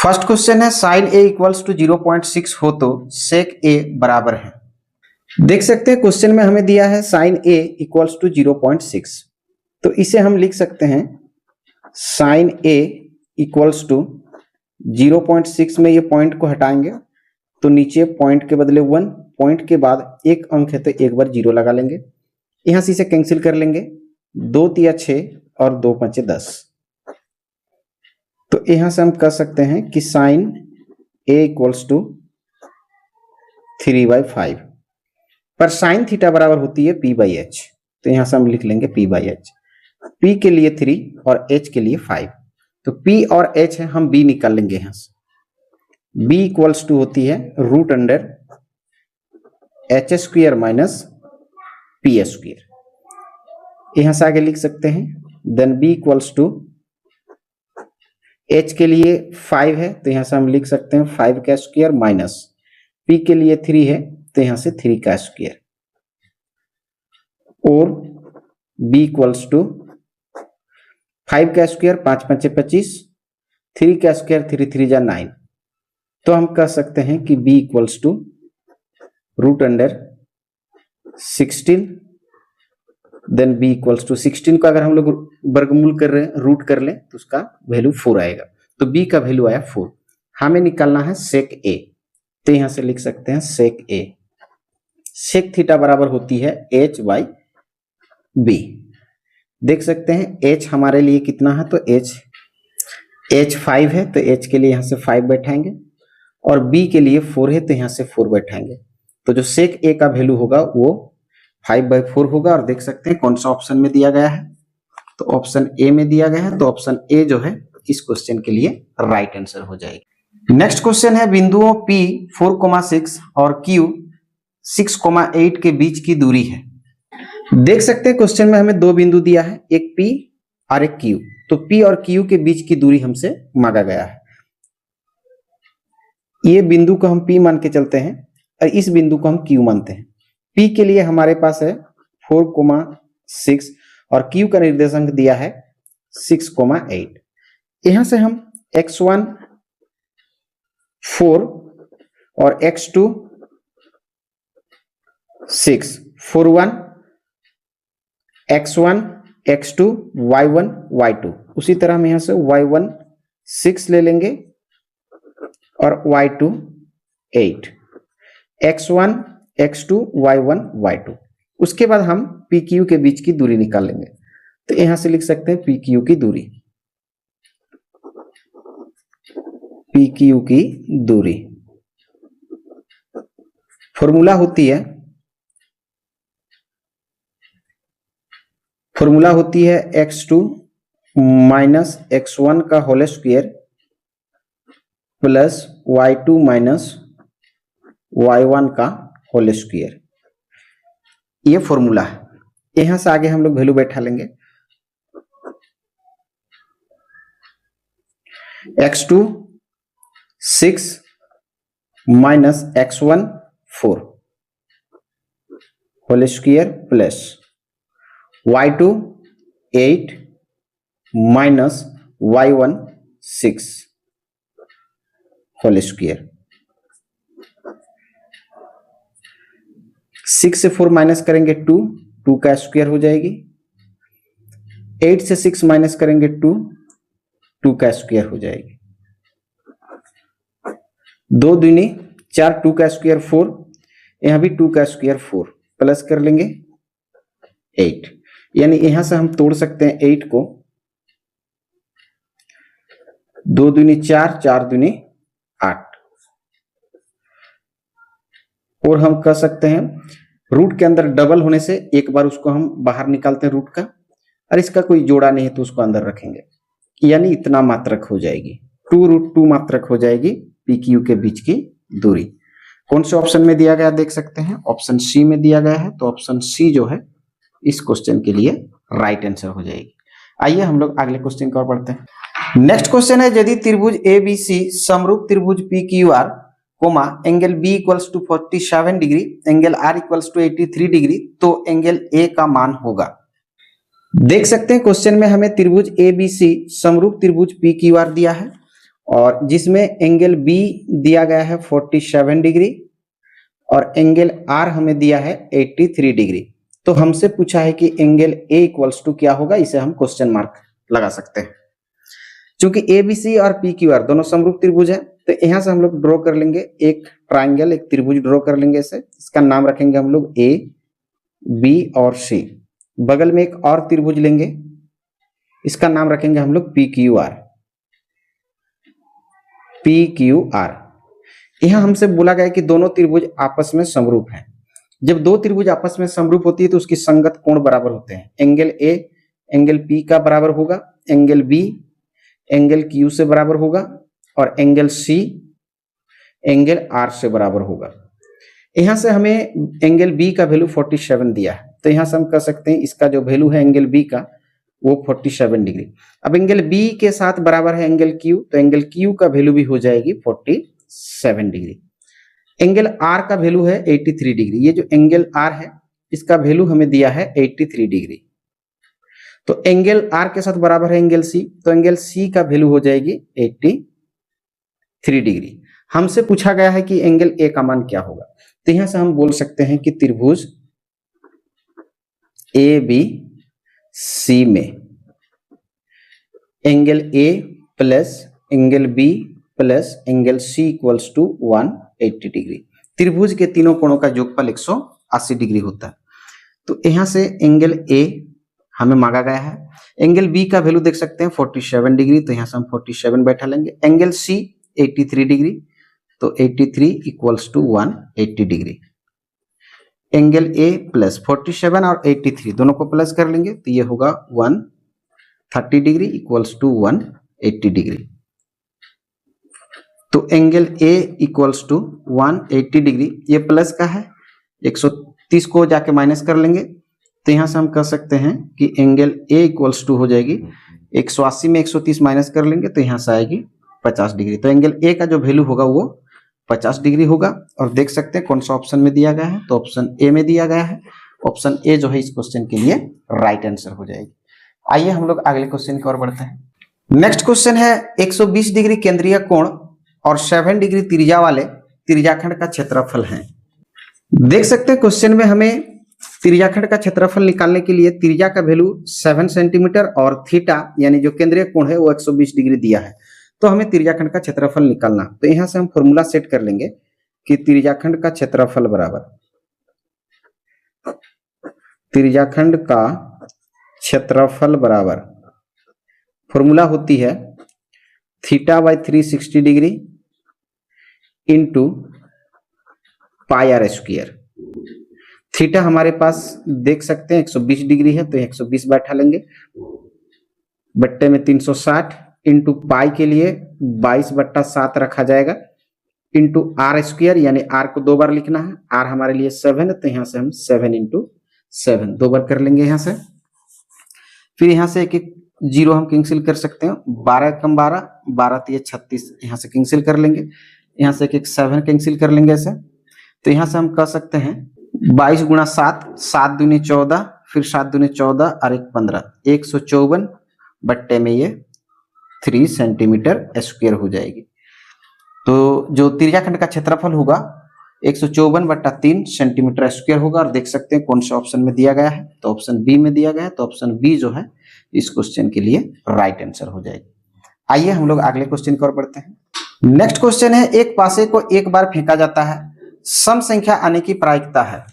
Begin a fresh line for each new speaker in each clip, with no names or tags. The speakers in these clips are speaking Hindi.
फर्स्ट क्वेश्चन है साइन ए इक्वल्स टू 0.6 हो तो सेक ए बराबर है। देख सकते हैं क्वेश्चन में हमें दिया है साइन ए इक्वल्स टू 0.6, तो इसे हम लिख सकते हैं साइन ए इक्वल्स टू 0.6 में ये पॉइंट को हटाएंगे तो नीचे पॉइंट के बदले 1, पॉइंट के बाद एक अंक है तो एक बार 0 लगा लेंगे, यहां से इसे कैंसिल कर लेंगे, 2 तिया 6 और 2 पंचे 10। तो यहां से हम कह सकते हैं कि साइन ए इक्वल्स टू 3/5, पर साइन थीटा बराबर होती है p/h, तो यहां से हम लिख लेंगे p/h। p के लिए 3 और h के लिए 5, तो p और h है, हम b निकाल लेंगे यहां से। b इक्वल्स टू होती है √h² माइनस p²। यहां से आगे लिख सकते हैं then b equals to h के लिए 5 है तो यहां से हम लिख सकते हैं 5² माइनस p के लिए 3 है तो यहां से 3² और b इक्वल्स टू 5² 5 पंचे 25, 3² 3 3 जा 9, तो हम कह सकते हैं कि b equals to √16, then b equals to 16 को अगर हम लोग वर्गमूल कर रहे हैं, रूट कर लें तो उसका वैल्यू 4 आएगा, तो b का वैल्यू आया 4। हमें निकालना है सेक a, तो यहां से लिख सकते हैं सेक a। सेक थीटा बराबर होती है h/b। देख सकते हैं h हमारे लिए कितना है, तो h 5 है तो h के लिए यहां से 5 बैठाएंगे और b के लिए 4 है तो यहां से 4 बैठाएंगे, तो जो सेक a का वैल्यू होगा वो 5/4 होगा। और देख सकते हैं कौन सा ऑप्शन में दिया गया है, तो ऑप्शन ए में दिया गया है, तो ऑप्शन ए जो है इस क्वेश्चन के लिए राइट आंसर हो जाएगी। नेक्स्ट क्वेश्चन है बिंदुओं P 4,6 और Q 6,8 के बीच की दूरी है। देख सकते हैं क्वेश्चन में हमें 2 बिंदु दिया है, एक P और एक Q, तो P और Q के बीच की दूरी हमसे मांगा गया है। ये बिंदु को हम P मान के चलते हैं और इस बिंदु को हम Q मानते हैं। P के लिए हमारे पास है 4,6 और Q का निर्देशांक दिया है 6,8। यहां से हम x1 4 और x2 6, 4 1 x1 x2 y1 y2, उसी तरह हम यहां से y1 6 ले लेंगे और y2 8, x1 x2 y1 y2। उसके बाद हम PQ के बीच की दूरी निकाल लेंगे, तो यहां से लिख सकते हैं PQ की दूरी, PQ की दूरी फॉर्मूला होती है x2 माइनस x1 का whole square plus y2 minus y1 का होल स्क्वायर, ये फॉर्मूला है। यहां से आगे हम लोग वैल्यू बैठा लेंगे, x2 6 minus x1 4 whole square plus y2 8 minus y1 6 whole square. 6 से 4 माइनस करेंगे 2, 2 का स्क्वायर हो जाएगी। 8 से 6 माइनस करेंगे 2, 2 का स्क्वायर हो जाएगी। 2 दूनी 4, 2 का स्क्वायर 4, यहां भी 2 का स्क्वायर 4, प्लस कर लेंगे 8, यानी यहां से हम तोड़ सकते हैं 8 को, 2 दूनी 4, 4 दूनी 8, और हम कह सकते हैं रूट के अंदर डबल होने से एक बार उसको हम बाहर निकालते हैं रूट का, और इसका कोई जोड़ा नहीं है तो उसको अंदर रखेंगे, यानी इतना मात्रक हो जाएगी, 2√2 मात्रक हो जाएगी PQ के बीच की दूरी। कौन से ऑप्शन में दिया गया देख सकते हैं, ऑप्शन सी में दिया गया है, तो ऑप्शन सी जो है इस क्वेश्चन के लिए राइट आंसर हो जाएगी। आइए हम लोग अगले क्वेश्चन की ओर बढ़ते हैं। नेक्स्ट क्वेश्चन है यदि त्रिभुज ABC समरूप त्रिभुज PQR angle B equals to 47 degree, angle R equals to 83 degree, तो एंगल A का मान होगा। देख सकते हैं क्वेश्चन में हमें त्रिभुज ABC समरूप त्रिभुज PQR दिया है और जिसमें एंगल बी दिया गया है 47 डिग्री और एंगल आर हमें दिया है 83 डिग्री। तो हमसे पूछा है कि एंगल ए इक्वल्स टू क्या होगा, इसे हम क्वेश्चन मार्क लगा सकते हैं। क्योंकि ए बी सी और पी क्यू आर दोनों समरूप त्रिभुज है, तो यहां से हम लोग ड्रॉ कर लेंगे एक ट्राइंगल, एक त्रिभुज ड्रॉ कर लेंगे। इसे इसका नाम रखेंगे हम लोग ए बी और सी। बगल में एक और त्रिभुज लेंगे, इसका नाम रखेंगे हम लोग P Q R. P Q R यहां हमसे बोला गया कि दोनों त्रिभुज आपस में समरूप हैं। जब दो त्रिभुज आपस में समरूप होती है तो उसकी संगत कोण बराबर होते हैं। एंगल ए एंगल पी का बराबर होगा, एंगल बी एंगल क्यू से बराबर होगा और एंगल सी एंगल आर से बराबर होगा। यहां से हमें एंगल बी का वैल्यू 47 दिया है, तो यहां से हम कह सकते हैं इसका जो वैल्यू है एंगल बी का वो 47 डिग्री। अब एंगल बी के साथ बराबर है एंगल क्यू, तो एंगल क्यू का वैल्यू भी हो जाएगी 47 डिग्री। एंगल आर का वैल्यू है 83 डिग्री। ये जो एंगल आर है इसका वैल्यू हमें दिया है 83 डिग्री। तो एंगल आर के साथ बराबर है एंगल सी, तो एंगल सी का वैल्यू हो जाएगी 83 डिग्री। हमसे पूछा गया है कि एंगल ए का मान क्या होगा, तो यहां से हम बोल सकते हैं कि त्रिभुज ए बी सी में angle A plus angle B plus angle C equals to 180 degree. त्रिभुज के तीनों कोणों का योगफल 180 डिग्री होता है। तो यहां से एंगल ए हमें मांगा गया है, एंगल बी का वैल्यू देख सकते हैं 47 डिग्री, तो यहां से हम 47 बैठा लेंगे। एंगल सी 83 डिग्री, तो 83 equals to 180 degree. Angle A plus 47 और 83 दोनों को प्लस कर लेंगे तो ये होगा 130 डिग्री इक्वल्स टू 180 डिग्री। तो angle A equals to 180 degree, ये प्लस का है, 130 को जाके माइनस कर लेंगे तो यहां से हम कह सकते हैं कि एंगल ए इक्वल्स टू हो जाएगी 180 में 130 माइनस कर लेंगे तो यहां से आएगी 50 डिग्री। तो एंगल ए का जो वैल्यू होगा वो 50 डिग्री होगा। और देख सकते हैं कौन सा ऑप्शन में दिया गया है, तो ऑप्शन ए में दिया गया है। ऑप्शन ए जो है इस क्वेश्चन के लिए राइट आंसर हो जाएगी। आइए हम लोग अगले क्वेश्चन की ओर बढ़ते हैं। नेक्स्ट क्वेश्चन है 120 डिग्री केंद्रीय कोण और 7 डिग्री त्रिज्या वाले त्रिज्याखंड का क्षेत्रफल है। देख सकते हैं क्वेश्चन में हमें त्रिज्याखंड का क्षेत्रफल निकालने के लिए त्रिज्या का वैल्यू 7 सेंटीमीटर और थीटा यानी जो केंद्रीय कोण है वो 120 डिग्री दिया है। तो हमें त्रिज्याखंड का क्षेत्रफल निकालना, तो यहां से हम फॉर्मूला सेट कर लेंगे कि त्रिज्याखंड का क्षेत्रफल बराबर त्रिज्याखंड का क्षेत्रफल बराबर फॉर्मूला होती है theta by 360 degree into pi r square. Theta हमारे पास देख सकते हैं 120 डिग्री है, तो 120 बैठा लेंगे, बट्टे में 360 इंटू पाई के लिए 22/7 रखा जाएगा, इंटू आर स्क्वायर यानी आर को 2 बार लिखना है, आर हमारे लिए 7 है तो यहां से हम 7 इंटू 7 2 बार कर लेंगे यहां से। फिर यहां से एक एक जीरो हम कैंसिल कर सकते हैं, 12 कम 12 12 तो ये 36 यहां से कैंसिल कर लेंगे, यहां से एक एक 7 कैंसिल कर लेंगे ऐसे। तो यहां से हम कह सकते हैं 22 गुणा 7 7 दूनी 14 फिर 7 दूनी 14 और 1 15 154 बट्टे में ये 3 सेंटीमीटर स्क्वायर हो जाएगी। तो जो त्रिज्याखंड का क्षेत्रफल होगा 154/3 सेंटीमीटर स्क्वायर होगा। और देख सकते हैं कौन सा ऑप्शन में दिया गया है, तो ऑप्शन बी में दिया गया है, तो ऑप्शन बी जो है इस क्वेश्चन के लिए राइट आंसर हो जाएगी। आइए हम लोग अगले क्वेश्चन की ओर बढ़ते हैं। नेक्स्ट क्वेश्चन है एक पासे को एक बार फेंका जाता है, सम संख्या आने की प्रायिकता है।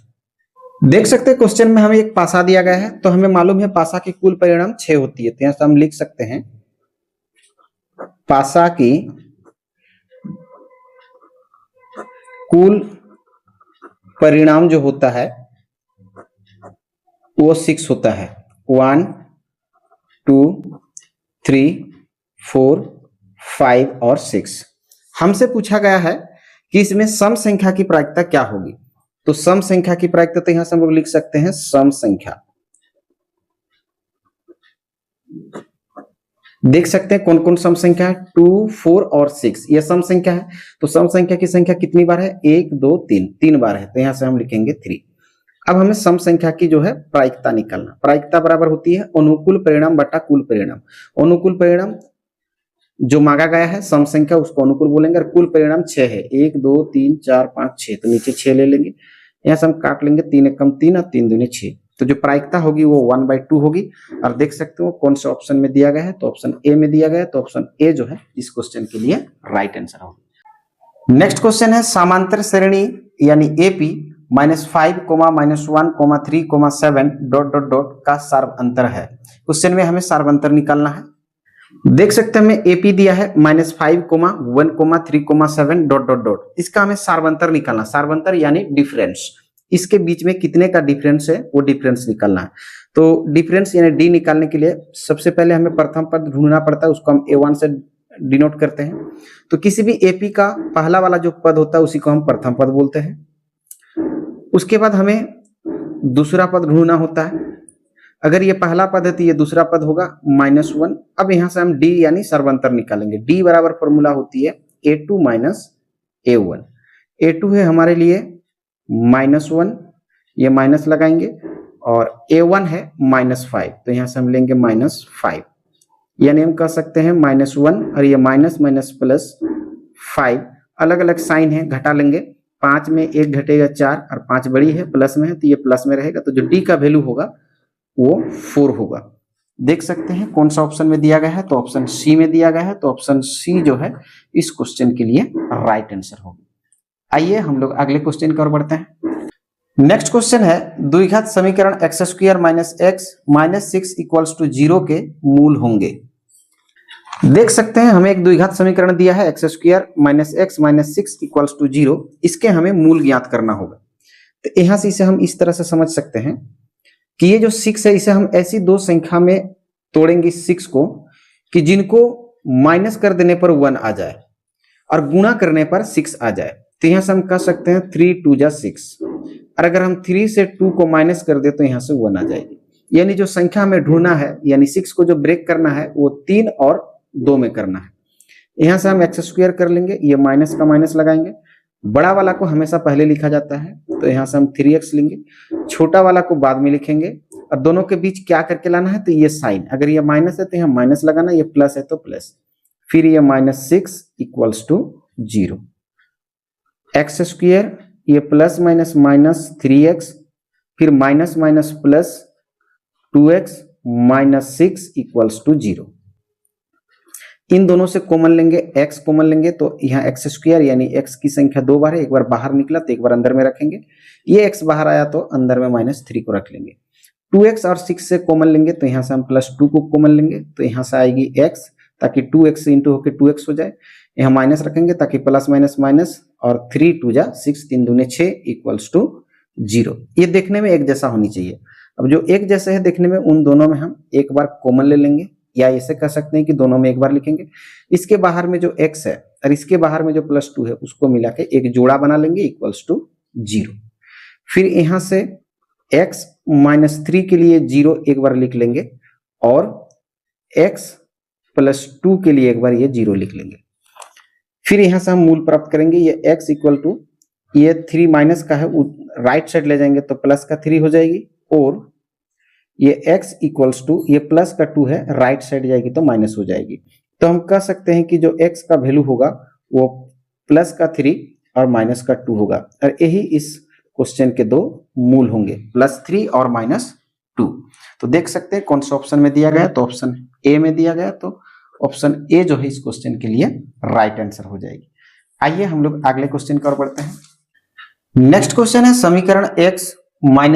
देख सकते हैं क्वेश्चन में हमें एक पासा दिया गया है, तो हमें मालूम है पासा की कुल परिणाम 6 होती है, तो यहां से हम लिख सकते हैं पासा की कुल परिणाम जो होता है वो 6 होता है, 1 2 3 4 5 और 6। हमसे पूछा गया है कि इसमें सम संख्या की प्रायिकता क्या होगी, तो सम संख्या की प्रायिकता तो यहां से हम लोग लिख सकते हैं सम संख्या। देख सकते हैं कौन कौन सम संख्या है, 2 4 और 6 ये सम संख्या है। तो सम संख्या की संख्या कितनी बार है, 1 2 3 3 बार है, तो यहां से हम लिखेंगे 3। अब हमें सम संख्या की जो है प्रायिकता निकालना, प्रायिकता बराबर होती है अनुकूल परिणाम बटा कुल परिणाम। अनुकूल परिणाम जो मांगा गया है सम संख्या उसको अनुकूल बोलेंगे और कुल परिणाम 6 है, 1 2 3 4 5 6, तो नीचे 6 ले लेंगे। यहाँ से हम काट लेंगे 3 एकम 3 और 3 दूनी 6, तो जो प्रायिकता होगी वो 1/2 होगी। और देख सकते हो कौन से ऑप्शन में दिया गया है, तो ऑप्शन ए में दिया गया है, तो ऑप्शन ए जो है इस क्वेश्चन के लिए राइट आंसर होगा। नेक्स्ट क्वेश्चन है समांतर श्रेणी यानी एपी -5, -1, 3, 7 ... का सार्वअंतर है। क्वेश्चन में हमें सार्वअंतर निकालना है। देख सकते हैं हमें एपी दिया है -5, 1, 3, 7 ... इसका हमें सार्वअंतर निकालना, सार्वअंतर यानी डिफरेंस, इसके बीच में कितने का डिफरेंस है वो डिफरेंस निकालना है। तो डिफरेंस यानी डी निकालने के लिए सबसे पहले हमें प्रथम पद ढूंढना पड़ता है, उसको हम A1 से डिनोट करते हैं। तो किसी भी एपी का पहला वाला जो पद होता है उसी को हम प्रथम पद बोलते हैं। उसके बाद हमें दूसरा पद ढूंढना होता है। अगर ये पहला पद है तो ये दूसरा पद होगा -1। अब यहां से हम डी यानी सर्वांतर निकालेंगे। डी बराबर फॉर्मूला होती है A2 - A1। A2 है हमारे लिए -1, ये माइनस लगाएंगे, और A1 है -5, तो यहां से हम लेंगे -5, यानी हम कह सकते हैं -1 और ये -+ 5 अलग अलग साइन है, घटा लेंगे। 5 में 1 घटेगा 4 और 5 बड़ी है प्लस में है तो ये प्लस में रहेगा, तो जो डी का वैल्यू होगा वो 4 होगा। देख सकते हैं कौन सा ऑप्शन में दिया गया है, तो ऑप्शन सी में दिया गया है, तो ऑप्शन सी जो है इस क्वेश्चन के लिए राइट आंसर होगा। आइए हम लोग अगले क्वेश्चन की ओर बढ़ते हैं। नेक्स्ट क्वेश्चन है द्विघात समीकरण x² - x - 6 = 0 के मूल होंगे। देख सकते हैं हमें एक द्विघात समीकरण दिया है x² - x - 6 = 0, इसके हमें मूल ज्ञात करना होगा। तो यहां से इसे हम इस तरह से समझ सकते हैं कि ये जो 6 है इसे हम ऐसी दो संख्या में तोड़ेंगे इस 6 को कि जिनको माइनस कर देने पर 1 आ जाए और गुणा करने पर 6 आ जाए। तो यहां से हम कह सकते हैं 3 2 जा 6, और अगर हम 3 से 2 को माइनस कर दे तो यहां से 1 आ जाएगी। यानी जो संख्या हमें ढूंढना है यानी 6 को जो ब्रेक करना है वो 3 और 2 में करना है। यहां से हम x² कर लेंगे, ये माइनस का माइनस लगाएंगे। बड़ा वाला को हमेशा पहले लिखा जाता है, तो यहां से हम 3x लेंगे, छोटा वाला को बाद में लिखेंगे, और दोनों के बीच क्या करके लाना है, तो ये साइन, अगर ये माइनस है तो यहाँ माइनस लगाना, ये प्लस है तो प्लस, फिर ये -6 = 0। x², ये प्लस माइनस -3x, फिर माइनस माइनस प्लस 2x -6 = 0। इन दोनों से कॉमन लेंगे, x कॉमन लेंगे, तो यहाँ x² यानी x की संख्या 2 बार है, एक बार बाहर निकला तो एक बार अंदर में रखेंगे। ये x बाहर आया तो अंदर में -3 को रख लेंगे। 2x और 6 से कॉमन लेंगे, तो यहाँ से हम +2 को कॉमन लेंगे, तो यहाँ से आएगी x, ताकि 2x इंटू होकर 2x हो जाए। यहाँ माइनस रखेंगे ताकि प्लस माइनस माइनस, और 3 2 जा 6, 3 दूने 6 = 0। ये देखने में एक जैसा होनी चाहिए। अब जो एक जैसे है देखने में, उन दोनों में हम एक बार कॉमन ले लेंगे, या ऐसे कह सकते हैं कि दोनों में एक बार लिखेंगे। इसके बाहर में जो x है और इसके बाहर में जो +2 है उसको मिला के एक जोड़ा बना लेंगे = 0। फिर यहाँ से x -3 के लिए 0 एक बार लिख लेंगे, और x +2 के लिए एक बार ये 0 लिख लेंगे। फिर यहाँ से हम मूल प्राप्त करेंगे, ये x = ये 3 माइनस का है, राइट साइड ले जाएंगे तो प्लस का 3 हो जाएगी, और ये x = ये प्लस का 2 है, राइट साइड जाएगी तो माइनस हो जाएगी। तो हम कह सकते हैं कि जो x का वैल्यू होगा वो प्लस का 3 और माइनस का 2 होगा, और यही इस क्वेश्चन के दो मूल होंगे, +3 और -2। तो देख सकते हैं कौन सा ऑप्शन में दिया गया, तो ऑप्शन ए में दिया गया, तो ऑप्शन ए जो है इस क्वेश्चन के लिए राइट आंसर हो जाएगी। आइए हम लोग अगले क्वेश्चन की ओर बढ़ते हैं। नेक्स्ट क्वेश्चन है समीकरण x - y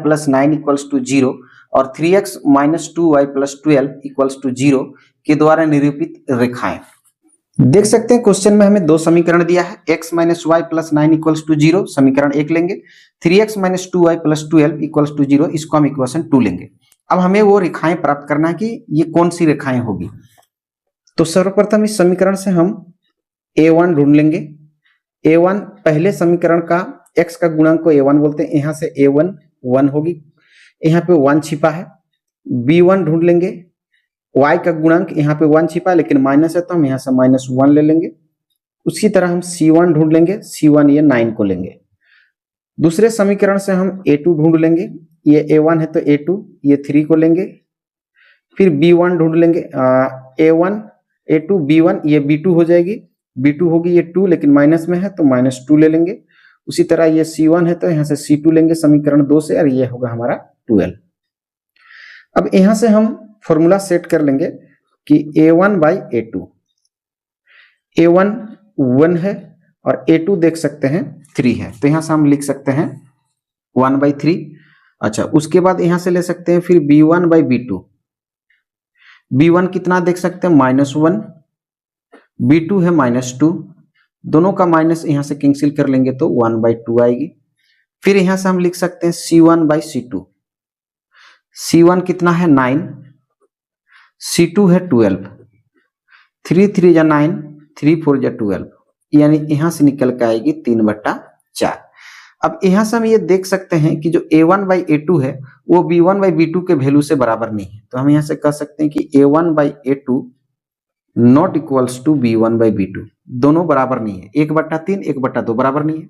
+ 9 = 0 और 3x - 2y + 12 = 0 के द्वारा निरूपित रेखाएं। देख सकते हैं क्वेश्चन में हमें दो समीकरण दिया है, x - y + 9 = 0 समीकरण 1 लेंगे, 3x - 2y + 12 = 0 इसको हम इक्वेशन 2 लेंगे। अब हमें वो रेखाएं प्राप्त करना है कि ये कौन सी रेखाएं होगी। तो सर्वप्रथम इस समीकरण से हम a1 ढूंढ लेंगे। a1 पहले समीकरण का x का गुणांक को a1 बोलते हैं, यहाँ से a1 1 होगी, यहाँ पे 1 छिपा है। b1 ढूंढ लेंगे, y का गुणांक यहाँ पे 1 छिपा है लेकिन माइनस है तो हम यहाँ से -1 ले लेंगे। उसी तरह हम c1 ढूंढ लेंगे, c1 ये 9 को लेंगे। दूसरे समीकरण से हम a2 ढूंढ लेंगे, ये a1 है तो a2 ये 3 को लेंगे। फिर b1 ढूंढ लेंगे, a1 A2 B1, ये B2 हो जाएगी, B2 होगी ये 2 लेकिन माइनस में है तो -2 ले लेंगे। उसी तरह ये C1 है तो यहाँ से C2 लेंगे समीकरण 2 से, और ये होगा हमारा 12। अब यहाँ से हम फॉर्मूला सेट कर लेंगे कि A1 बाई A2, A1 1 है और A2 देख सकते हैं 3 है, तो यहाँ से हम लिख सकते हैं 1/3। अच्छा, उसके बाद यहाँ से ले सकते हैं फिर B1 बाई B2, B1 कितना देख सकते हैं -1, B2 है -2, दोनों का माइनस यहाँ से कैंसिल कर लेंगे तो 1/2 आएगी। फिर यहाँ से हम लिख सकते हैं C1 बाई C2, C1 कितना है 9, C2 है 12, 3 3 जा 9, 3 4 जा 12, यानी यहाँ से निकल के आएगी 3/4। अब यहाँ से हम ये देख सकते हैं कि जो A1 बाई A2 है वो B1 बाई B2 के वैल्यू से बराबर नहीं है, तो हम यहाँ से कह सकते हैं कि A1 by A2 not equals to B1 by B2, दोनों बराबर नहीं है, 1/3 1/2 बराबर नहीं है।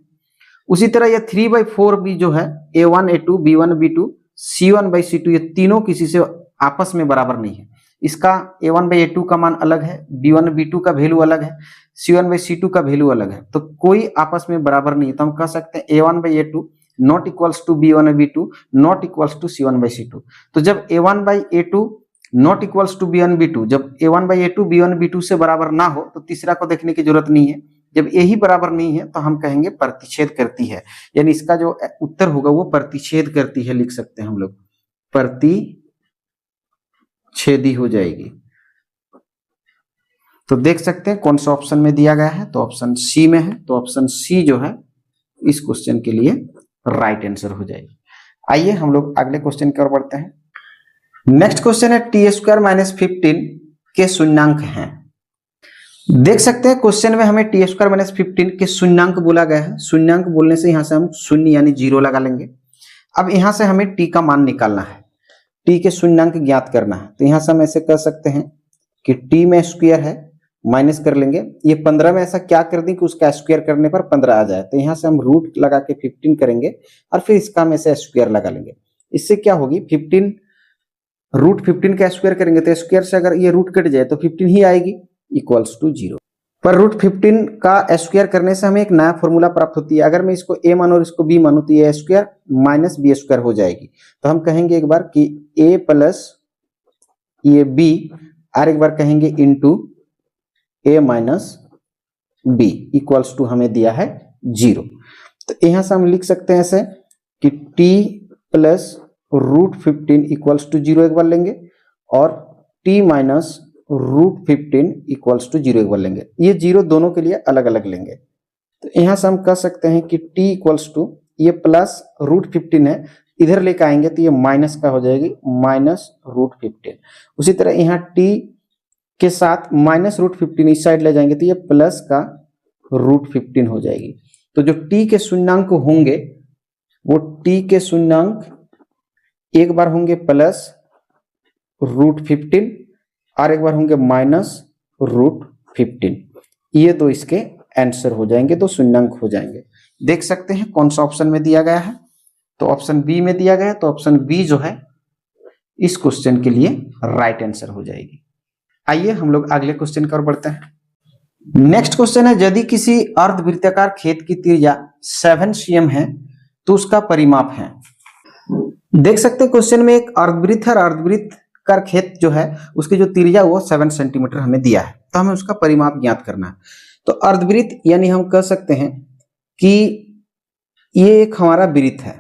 उसी तरह ये 3/4 भी जो है A1 A2 B1 B2 C1 by C2, ये तीनों किसी से आपस में बराबर नहीं है। इसका A1 बाई A2 का मान अलग है, B1 B2 का वैल्यू अलग है, C1 बाई C2 का वैल्यू अलग है, तो कोई आपस में बराबर नहीं है। तो हम कह सकते हैं A1 by A2 not equals to B1 by B2 not equals to C1 by C2। तो जब A1 by A2 not equals to B1 B2, जब A1 by A2 B1 B2 से बराबर ना हो तो तीसरा को देखने की जरूरत नहीं है। जब यही बराबर नहीं है तो हम कहेंगे प्रतिच्छेद करती है, यानी इसका जो उत्तर होगा वो प्रतिच्छेद करती है, लिख सकते हैं हम लोग, प्रतिच्छेदी हो जाएगी। तो देख सकते हैं कौन सा ऑप्शन में दिया गया है, तो ऑप्शन सी में है, तो ऑप्शन सी जो है इस क्वेश्चन के लिए राइट आंसर हो जाएगी। आइए हम लोग अगले क्वेश्चन की ओर बढ़ते हैं। नेक्स्ट क्वेश्चन है t² - 15 के शून्यांक हैं। देख सकते हैं क्वेश्चन में हमें t² - 15 के शून्यांक बोला गया है। शून्यांक बोलने से यहां से हम शून्य यानी 0 लगा लेंगे। अब यहां से हमें t का मान निकालना है, t के शून्यांक ज्ञात करना है। तो यहां से हम ऐसे कर सकते हैं कि t में स्क्वायर है, माइनस कर लेंगे, ये 15 में ऐसा क्या कर दें कि उसका स्क्वायर करने पर 15 आ जाए। तो यहाँ से हम रूट लगा के 15 करेंगे और फिर इसका हम ऐसे स्क्वायर लगा लेंगे। इससे क्या होगी, 15 रूट 15 का स्क्वायर करेंगे तो स्क्वायर से अगर ये रूट कट जाए तो 15 ही आएगी, इक्वल्स टू 0। पर रूट 15 का स्क्वायर करने से हमें एक नया फॉर्मूला प्राप्त होती है। अगर मैं इसको a मानूं और इसको b मानूं तो ये स्क्वायर माइनस बी स्क्वायर हो जाएगी। तो हम कहेंगे एक बार कि a प्लस ये b, और एक बार कहेंगे into a minus B equals to हमें दिया है 0। तो यहाँ से हम लिख सकते हैं ऐसे कि t plus root 15 equals to 0 एक बार लेंगे और t minus root 15 equals to 0 एक बार लेंगे। ये 0 दोनों के लिए अलग अलग लेंगे। तो यहाँ से हम कह सकते हैं कि t इक्वल्स टू ये प्लस रूट 15 है, इधर लेकर आएंगे तो ये माइनस का हो जाएगी, माइनस रूट 15। उसी तरह यहाँ t के साथ माइनस रूट 15 इस साइड ले जाएंगे तो ये प्लस का रूट 15 हो जाएगी। तो जो t के शून्यांक होंगे वो t के शून्यांक एक बार होंगे प्लस रूट 15 और एक बार होंगे माइनस रूट 15। ये दो इसके आंसर हो जाएंगे, दो शून्यांक हो जाएंगे। देख सकते हैं कौन सा ऑप्शन में दिया गया है, तो ऑप्शन बी में दिया गया है। तो ऑप्शन बी जो है इस क्वेश्चन के लिए राइट आंसर हो जाएगी। आइए हम लोग अगले क्वेश्चन की ओर बढ़ते हैं। नेक्स्ट क्वेश्चन है, यदि किसी अर्धवृत्ताकार खेत की त्रिज्या 7 cm है तो उसका परिमाप है। देख सकते हैं क्वेश्चन में एक अर्धवृत्त है, अर्धवृत्ताकार खेत जो है उसकी जो त्रिज्या वो 7 सेंटीमीटर हमें दिया है, तो हमें उसका परिमाप ज्ञात करना है। तो अर्धवृत्त यानी हम कह सकते हैं कि ये एक हमारा वृत्त है।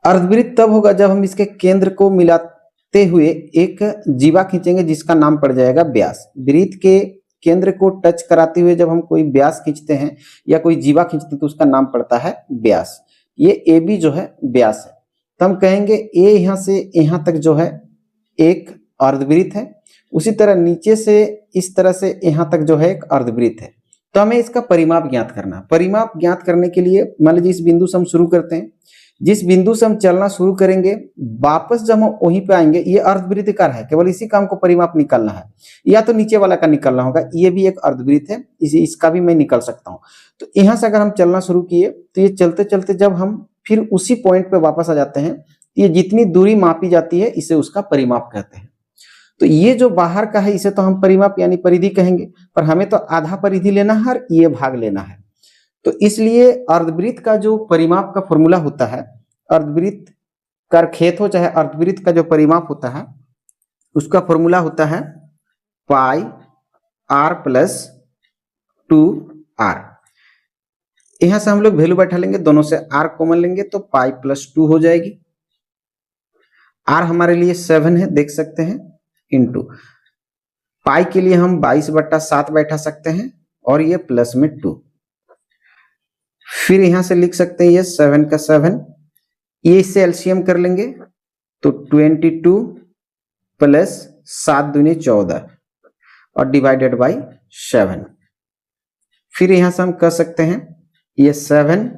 अर्धवृत्त तब होगा जब हम इसके केंद्र को मिलाते हुए एक जीवा खींचेंगे जिसका नाम पड़ जाएगा व्यास। वृत्त के केंद्र को टच कराते हुए जब हम कोई व्यास खींचते हैं या कोई जीवा खींचते हैं तो उसका नाम पड़ता है व्यास। ये ए बी जो है व्यास है, तो हम कहेंगे ए यहाँ से यहाँ तक जो है एक अर्धवृत्त है। उसी तरह नीचे से इस तरह से यहाँ तक जो है एक अर्धवृत्त है। तो हमें इसका परिमाप ज्ञात करना है। परिमाप ज्ञात करने के लिए मान लीजिए इस बिंदु से हम शुरू करते हैं, जिस बिंदु से हम चलना शुरू करेंगे वापस जब हम वहीं पे आएंगे, ये अर्धवृत्ताकार है, केवल इसी का हमको परिमाप निकालना है, या तो नीचे वाला का निकालना होगा। ये भी एक अर्धवृत्त है, इसका भी मैं निकाल सकता हूँ। तो यहाँ से अगर हम चलना शुरू किए तो ये चलते चलते जब हम फिर उसी पॉइंट पे वापस आ जाते हैं, ये जितनी दूरी मापी जाती है इसे उसका परिमाप कहते हैं। तो ये जो बाहर का है इसे तो हम परिमाप यानी परिधि कहेंगे, पर हमें तो आधा परिधि लेना है और ये भाग लेना है। तो इसलिए अर्धवृत्त का जो परिमाप का फॉर्मूला होता है, अर्धवृत्त का खेत हो चाहे अर्धवृत्त का जो परिमाप होता है उसका फॉर्मूला होता है पाई r प्लस 2r। यहां से हम लोग वैल्यू बैठा लेंगे, दोनों से r कॉमन लेंगे तो पाई प्लस 2 हो जाएगी। r हमारे लिए 7 है, देख सकते हैं, इंटू पाई के लिए हम 22/7 बैठा सकते हैं और ये प्लस में 2। फिर यहां से लिख सकते हैं ये 7 का 7, ये इससे एलसीएम कर लेंगे तो 22 प्लस 7 दूनी 14 और डिवाइडेड बाई 7। फिर यहां से हम कर सकते हैं ये 7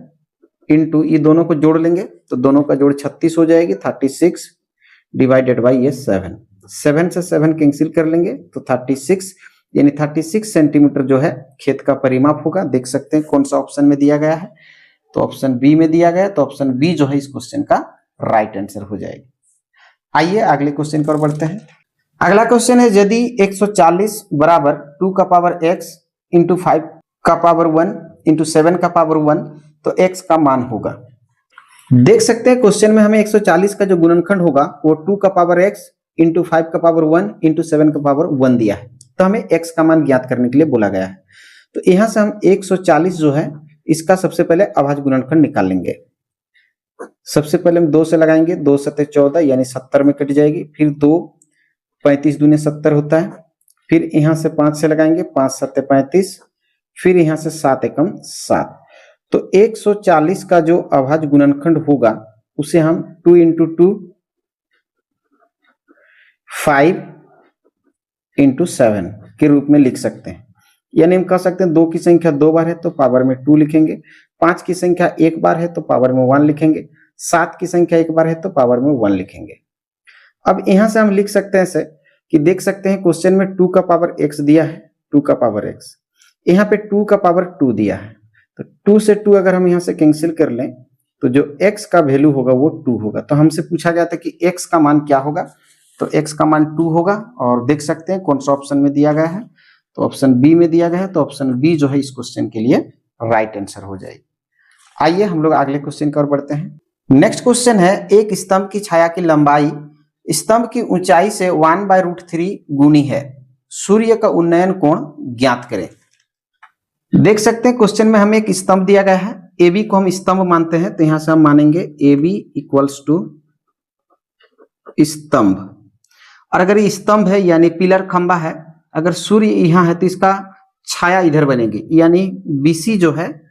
इंटू ये दोनों को जोड़ लेंगे तो दोनों का जोड़ 36 हो जाएगी, 36 डिवाइडेड बाई ये 7। 7 से 7 कैंसिल कर लेंगे तो 36 यानी 36 सेंटीमीटर जो है खेत का परिमाप होगा। देख सकते हैं कौन सा ऑप्शन में दिया गया है, तो ऑप्शन बी में दिया गया है, तो ऑप्शन बी जो है इस क्वेश्चन का राइट आंसर हो जाएगी। आइए अगले क्वेश्चन पर बढ़ते हैं। अगला क्वेश्चन है यदि 140 बराबर 2 का पावर x इंटू 5 का पावर 1 इंटू 7 का पावर 1 तो x का मान होगा। देख सकते हैं क्वेश्चन में हमें 140 का जो गुणनखंड होगा वो 2 का पावर x इंटू 5 का पावर 1 इंटू 7 का पावर 1 दिया है, तो हमें x का मान ज्ञात करने के लिए बोला गया है। तो यहां से हम 140 जो है इसका सबसे पहले अभाज्य गुणनखंड निकाल लेंगे। सबसे पहले हम 2 से लगाएंगे, 2 सत्ते 14 यानी 70 में कट जाएगी। फिर 2 35 दूने 70 होता है। फिर यहां से 5 से लगाएंगे, 5 सत्ते 35, फिर यहां से 7 एकम 7। तो 140 का जो अभाज्य गुणनखंड होगा उसे हम 2 इंटू 2 5 इंटू 7 के रूप में लिख सकते हैं। यानी हम कह सकते हैं 2 की संख्या 2 बार है तो पावर में 2 लिखेंगे, 5 की संख्या 1 बार है तो पावर में 1 लिखेंगे, 7 की संख्या 1 बार है तो पावर में 1 लिखेंगे। अब यहां से हम लिख सकते हैं ऐसे कि देख सकते हैं क्वेश्चन में 2 का पावर x दिया है, 2 का पावर x, यहाँ पे 2 का पावर 2 दिया है, तो 2 से 2 अगर हम यहाँ से कैंसिल कर लें तो जो x का वैल्यू होगा वो 2 होगा। तो हमसे पूछा गया था कि x का मान क्या होगा, तो x का मान 2 होगा। और देख सकते हैं कौन सा ऑप्शन में दिया गया है, तो ऑप्शन बी में दिया गया है, तो ऑप्शन बी जो है इस क्वेश्चन के लिए राइट आंसर हो जाएगी। आइए हम लोग अगले क्वेश्चन की ओर बढ़ते हैं। नेक्स्ट क्वेश्चन है एक स्तंभ की छाया की लंबाई स्तंभ की ऊंचाई से 1/√3 गुनी है, सूर्य का उन्नयन कोण ज्ञात करें। देख सकते हैं क्वेश्चन में हमें एक स्तंभ दिया गया है, ए बी को हम स्तंभ मानते हैं, तो यहां से हम मानेंगे ए बी इक्वल्स टू स्तंभ। और अगर ये स्तंभ है यानी पिलर खंबा है, अगर सूर्य यहां है तो इसका छाया इधर बनेगी, यानी बीसी जो है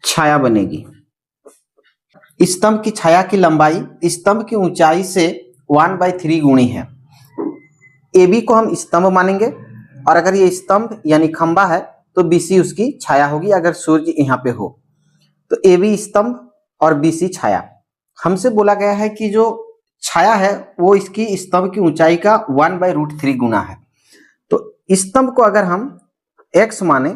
छाया बनेगी। स्तंभ की छाया की लंबाई स्तंभ की ऊंचाई से 1/3 गुणी है। ए बी को हम स्तंभ मानेंगे और अगर ये स्तंभ यानी खंबा है तो बीसी उसकी छाया होगी अगर सूर्य यहाँ पे हो। तो ए बी स्तंभ और बीसी छाया। हमसे बोला गया है कि जो छाया है वो इसकी स्तंभ की ऊंचाई का 1/√3 गुना है। तो स्तंभ को अगर हम x माने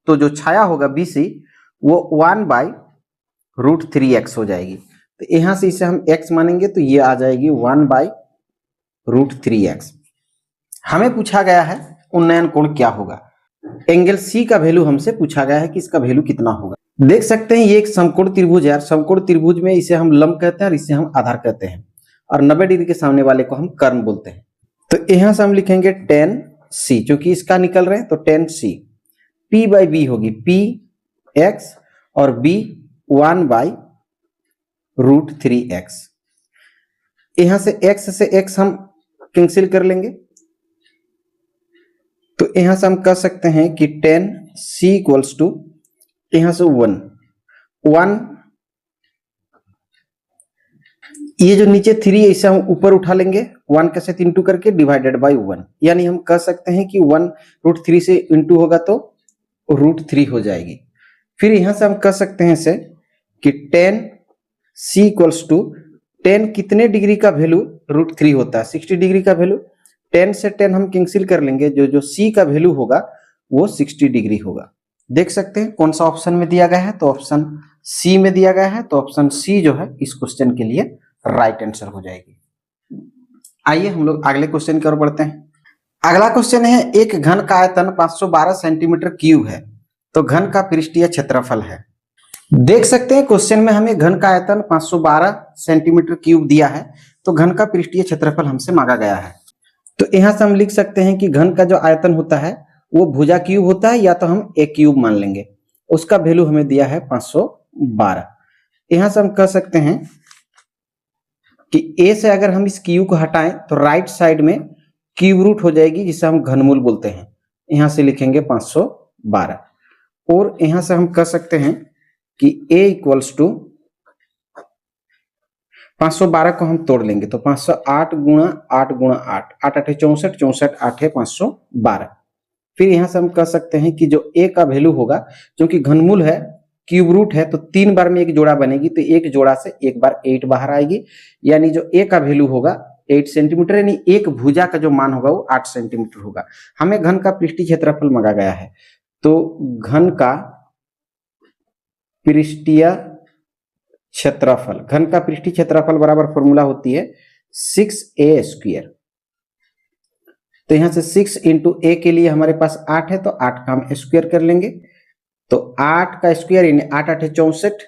तो जो छाया होगा बीसी वो 1/√3x हो जाएगी। तो यहां से इसे हम x मानेंगे तो ये आ जाएगी 1/√3x। हमें पूछा गया है उन्नयन कोण क्या होगा, एंगल सी का वैल्यू हमसे पूछा गया है कि इसका वैल्यू कितना होगा। देख सकते हैं ये एक समकोण त्रिभुज है, समकोण त्रिभुज में इसे हम लंब कहते हैं और इसे हम आधार कहते हैं, और 90 डिग्री के सामने वाले को हम कर्ण बोलते हैं। तो यहां से हम लिखेंगे tan c, क्योंकि इसका निकल रहे हैं तो tan c, p/b होगी px और b 1/√3x। यहां से x हम कैंसिल कर लेंगे, तो यहां से हम कह सकते हैं कि tan c इक्वल्स टू यहां से 1 ये जो नीचे 3 है इसे हम ऊपर उठा लेंगे, 1 के साथ इंटू करके डिवाइडेड बाय 1, यानी हम कह सकते हैं कि 1√3 से इंटू होगा तो √3 हो जाएगी। फिर यहां से हम कह सकते हैं इसे कि tan c equals to tan कितने डिग्री का वैल्यू √3 होता है, 60 डिग्री का वैल्यू। tan से tan हम कैंसिल कर लेंगे, जो c का वैल्यू होगा वो 60 डिग्री होगा। देख सकते हैं कौन सा ऑप्शन में दिया गया है, तो ऑप्शन सी में दिया गया है, तो ऑप्शन सी जो है इस क्वेश्चन के लिए राइट आंसर हो जाएगी। आइए हम लोग अगले क्वेश्चन की ओर बढ़ते हैं। अगला क्वेश्चन है, एक घन का आयतन 512 सेंटीमीटर क्यूब है, तो घन का पृष्ठीय क्षेत्रफल है। देख सकते हैं क्वेश्चन में हमें घन का आयतन 512 सेंटीमीटर क्यूब दिया है, तो घन का पृष्ठीय क्षेत्रफल हमसे मांगा गया है। तो यहां से हम लिख सकते हैं कि घन का जो आयतन होता है वो भुजा क्यूब होता है, या तो हम ए क्यूब मान लेंगे। उसका वैल्यू हमें दिया है 512। यहां से हम कह सकते हैं कि ए से अगर हम इस क्यू को हटाएं तो राइट साइड में क्यूब रूट हो जाएगी, जिसे हम घनमूल बोलते हैं। यहां से लिखेंगे 512। और यहां से हम कह सकते हैं कि a इक्वल्स टू 512 को हम तोड़ लेंगे तो 508 गुणा 8 गुणा 8, 8 8 64, 64 8 है 512। फिर यहां से हम कह सकते हैं कि जो a का वैल्यू होगा, क्योंकि घनमूल है, क्यूब रूट है, तो 3 बार में एक जोड़ा बनेगी, तो एक जोड़ा से एक बार 8 बाहर आएगी, यानी जो a का वैल्यू होगा 8 सेंटीमीटर, यानी एक भुजा का जो मान होगा वो 8 सेंटीमीटर होगा। हमें घन का पृष्ठीय क्षेत्रफल मांगा गया है, तो घन का पृष्ठीय क्षेत्रफल, घन का पृष्ठीय क्षेत्रफल बराबर फॉर्मूला होती है 6a स्क्वायर। तो यहां से 6 इंटू ए के लिए हमारे पास 8 है, तो 8 का हम स्क्वायर कर लेंगे, तो 8 का स्क्वायर यानी 8 8 64,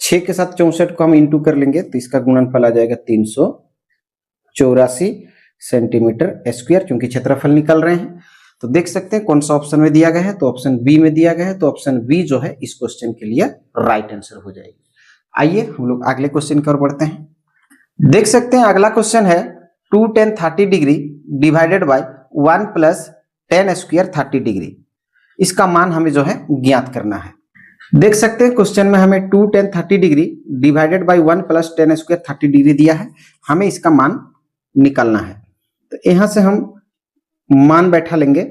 6 के साथ 64 को हम इंटू कर लेंगे, तो इसका गुणनफल आ जाएगा 384 सेंटीमीटर स्क्वायर, क्योंकि क्षेत्रफल निकल रहे हैं। तो देख सकते हैं कौन सा ऑप्शन में दिया गया है, तो ऑप्शन बी में दिया गया है, तो ऑप्शन बी जो है इस क्वेश्चन के लिए राइट आंसर हो जाएगी। आइए हम लोग अगले क्वेश्चन की ओर बढ़ते हैं। देख सकते हैं अगला क्वेश्चन है 2 tan 30 degree divided by 1 plus tan square 30 degree. इसका मान हमें जो है ज्ञात करना है। देख सकते हैं क्वेश्चन में हमें 2 tan 30 degree divided by 1 plus tan square 30 degree दिया है, हमें इसका मान निकालना है। तो यहां से हम मान बैठा लेंगे,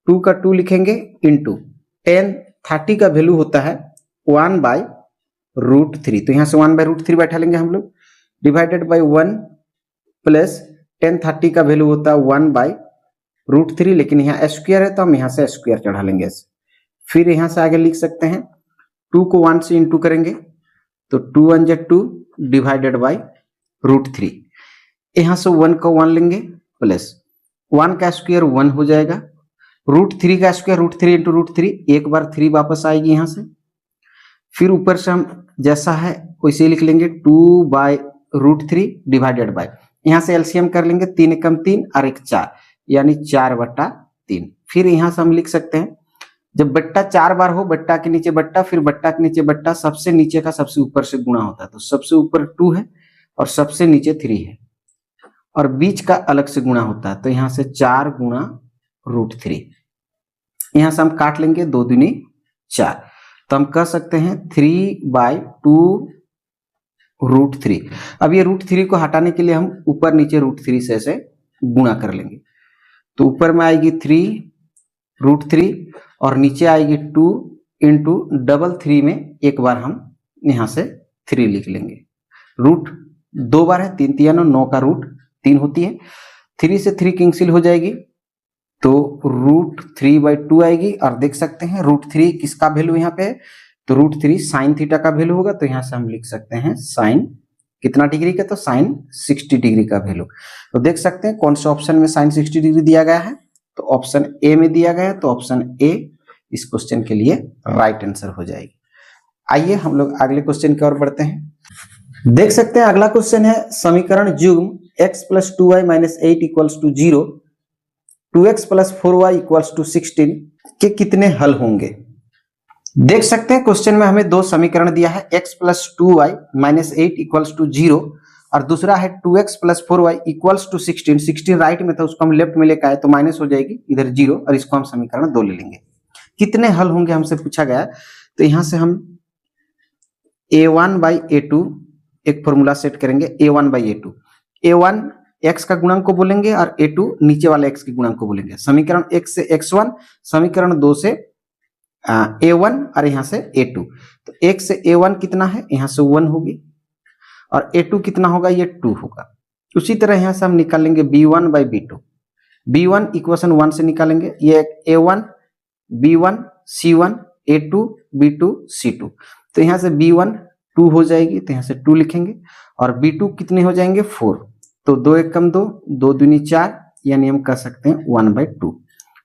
2 का 2 लिखेंगे इंटू tan 30 का वैल्यू होता है 1/√3, तो यहां से 1/√3 बैठा लेंगे हम लोग, डिवाइडेड बाय 1 प्लस tan 30 का वैल्यू होता है 1/√3, लेकिन यहाँ स्क्वायर है तो हम यहाँ से स्क्वायर चढ़ा लेंगे। फिर यहाँ से आगे लिख सकते हैं 2 को 1 से इंटू करेंगे, तो 2 1 जा 2 डिवाइडेड बाय √3, यहाँ से 1 को 1 लेंगे, प्लस 1 का स्क्वायर 1 हो जाएगा, √3 का स्क्वायर √3 इंटू √3, एक बार 3 वापस आएगी यहाँ से। फिर ऊपर से हम जैसा है वैसे लिख लेंगे 2/√3 डिवाइडेड बाय, यहाँ से एलसीएम कर लेंगे, 3 एकम 3 और 1 4, यानी 4/3। फिर यहाँ से हम लिख सकते हैं, जब बट्टा 4 बार हो, बट्टा के नीचे बट्टा, फिर बट्टा के नीचे बट्टा, सबसे नीचे का सबसे ऊपर से गुणा होता है, तो सबसे ऊपर 2 है और सबसे नीचे 3 है, और बीच का अलग से गुणा होता है, तो यहाँ से 4 गुणा √3, यहाँ से हम काट लेंगे, 2 दूनी 4, तो हम कह सकते हैं 3/2√3। अब ये √3 को हटाने के लिए हम ऊपर नीचे √3 से ऐसे गुणा कर लेंगे, तो ऊपर में आएगी 3√3 और नीचे आएगी 2 इंटू डबल 3 में एक बार हम यहाँ से 3 लिख लेंगे। रूट 2 बार है, 3 3 9 का रूट 3 होती है, 3 से 3 कैंसिल हो जाएगी, तो √3/2 आएगी। और देख सकते हैं √3 किसका वैल्यू यहाँ पे है, तो √3 साइन थीटा का वैल्यू होगा, तो यहाँ से हम लिख सकते हैं साइन कितना डिग्री का, तो साइन 60 डिग्री का वैल्यू। तो देख सकते हैं कौन सा ऑप्शन में साइन 60 डिग्री दिया गया है, तो ऑप्शन ए में दिया गया है, तो ऑप्शन ए इस क्वेश्चन के लिए राइट आंसर हो जाएगी। आइए हम लोग अगले क्वेश्चन की ओर बढ़ते हैं। देख सकते हैं अगला क्वेश्चन है, समीकरण युग्म x + 2y - 8 = 0, 2x + 4y = 16 के कितने हल होंगे। देख सकते हैं क्वेश्चन में हमें दो समीकरण दिया है, x + 2y - 8 = 0 और दूसरा है 2x + 4y = 16। 16 राइट में था, उसको हम लेफ्ट में लेकर आए तो माइनस हो जाएगी इधर 0, और इसको हम समीकरण 2 ले लेंगे। कितने हल होंगे हमसे पूछा गया, तो यहां से हम a1/a2 एक फॉर्मूला सेट करेंगे, a1/a2, a1 x का गुणांक को बोलेंगे और a2 नीचे वाले x के गुणांक को बोलेंगे। समीकरण 1 से x1, समीकरण 2 से a1 और यहाँ से a2, तो 1 से a1 कितना है, यहाँ से 1 होगी, और a2 कितना होगा, ये 2 होगा। उसी तरह यहाँ से हम निकाल लेंगे b1/b2, b1 इक्वेशन 1 से निकालेंगे, ये a1 b1 c1 a2 b2 c2, तो यहाँ से b1 2 हो जाएगी, तो यहाँ से 2 लिखेंगे, और b2 कितने हो जाएंगे 4, तो 2 एकम 2, 2 दूनी 4, यानी हम कह सकते हैं 1/2।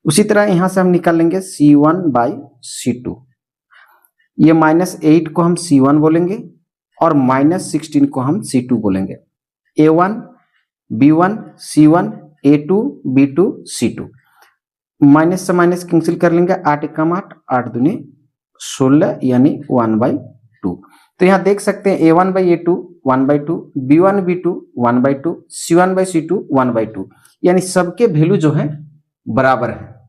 उसी तरह यहां से हम निकाल लेंगे C1/C2। ये -8 को हम C1 बोलेंगे और -16 को हम C2 बोलेंगे। A1 B1 C1 A2 B2 C2। Minus से माइनस कैंसिल कर लेंगे, 8 एकम 8, 8 दूनी 16, यानी 1/2। तो यहाँ देख सकते हैं A1/A2 1/2, B1/B2 1/2, C1/C2 1/2, यानी सबके वैल्यू जो है बराबर है।